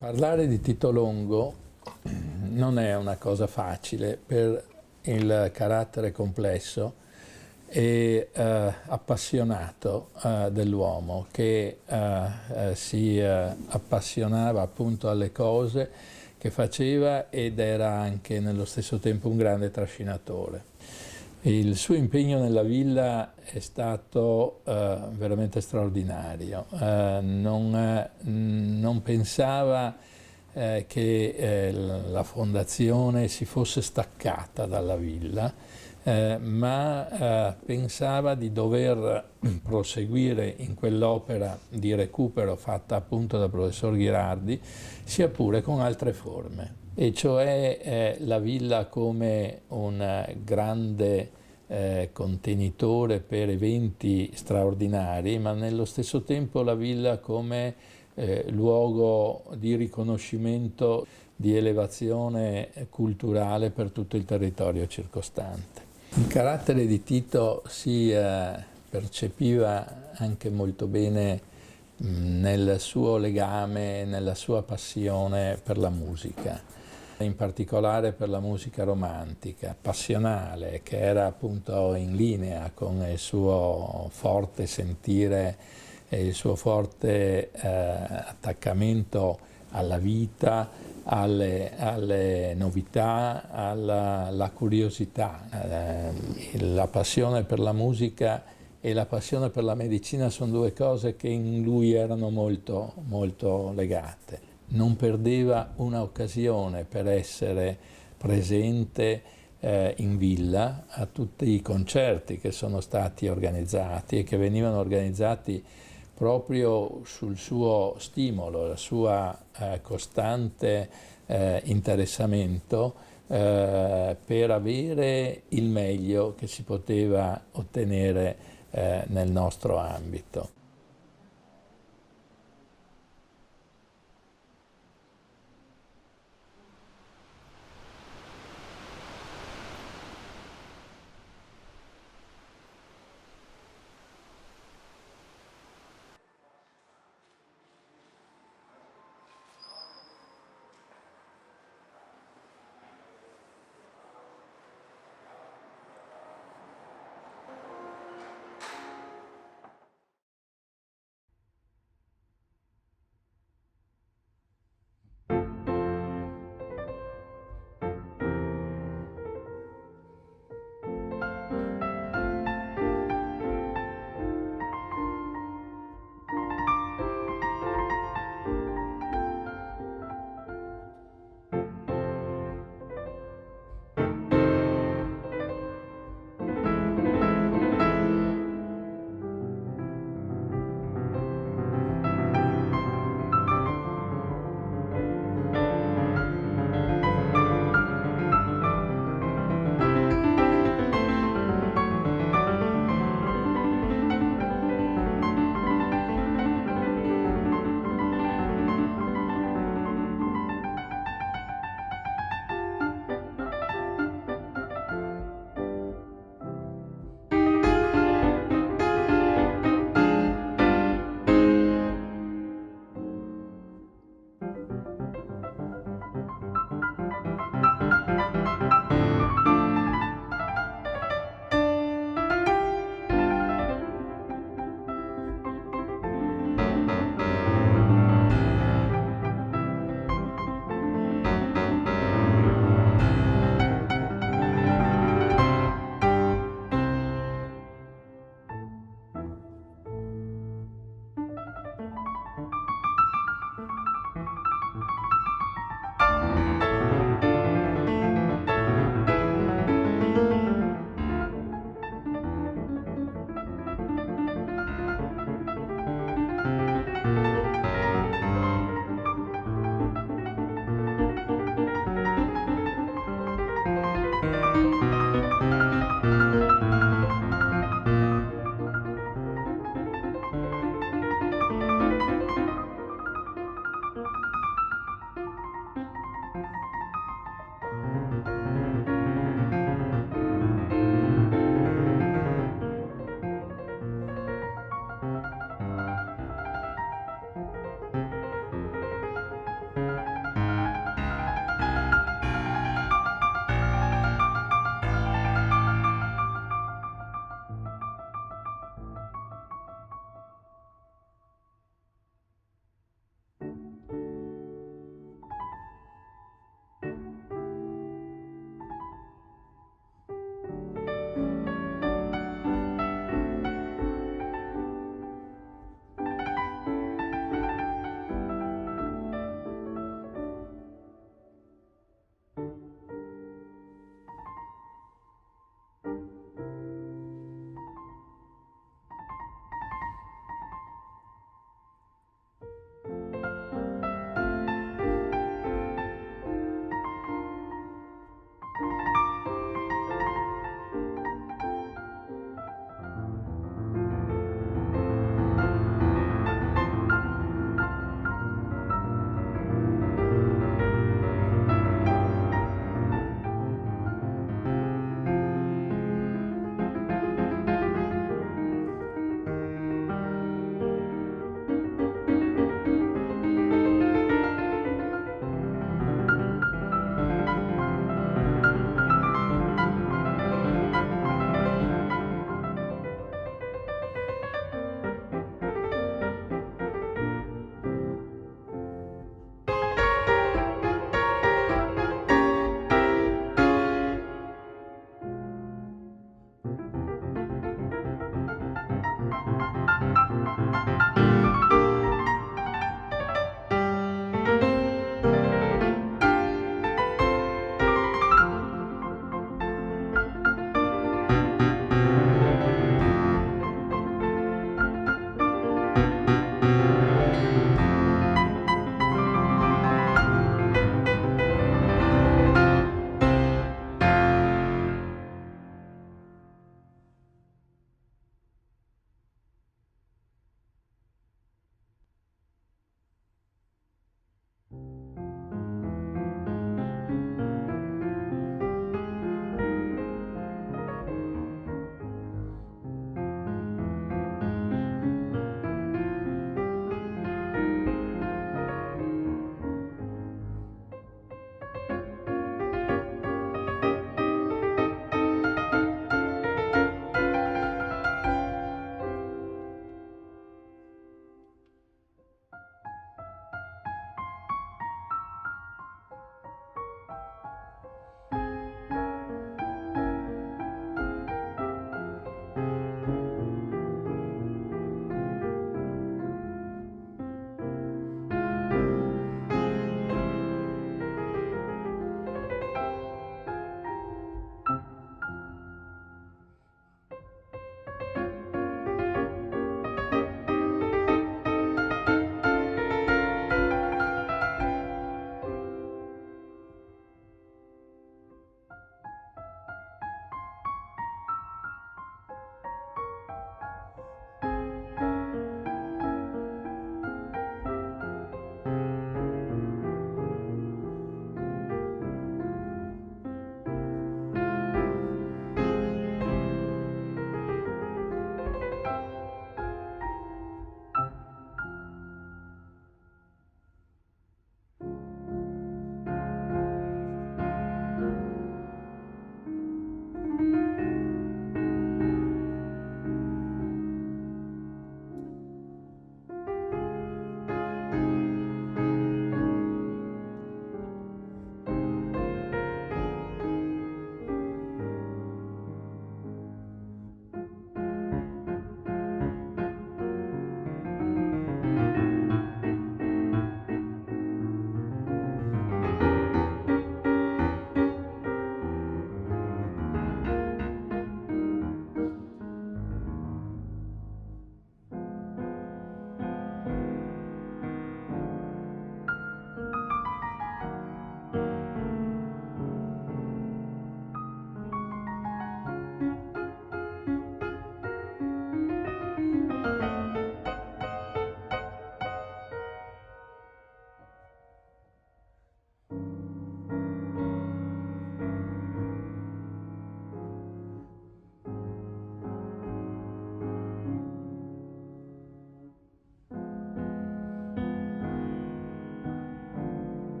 Parlare di Tito Longo non è una cosa facile per il carattere complesso e appassionato dell'uomo che si appassionava appunto alle cose che faceva ed era anche nello stesso tempo un grande trascinatore. Il suo impegno nella villa è stato veramente straordinario. Non pensava che la fondazione si fosse staccata dalla villa, ma pensava di dover proseguire in quell'opera di recupero fatta appunto dal professor Ghirardi, sia pure con altre forme. E cioè la villa come un grande contenitore per eventi straordinari, ma nello stesso tempo la villa come luogo di riconoscimento, di elevazione culturale per tutto il territorio circostante. Il carattere di Tito si percepiva anche molto bene nel suo legame, nella sua passione per la musica, in particolare per la musica romantica, passionale, che era appunto in linea con il suo forte sentire e il suo forte attaccamento alla vita, alle novità, alla curiosità. La passione per la musica e la passione per la medicina sono due cose che in lui erano molto, molto legate. Non perdeva un'occasione per essere presente in villa a tutti i concerti che sono stati organizzati e che venivano organizzati proprio sul suo stimolo, il suo costante interessamento per avere il meglio che si poteva ottenere nel nostro ambito.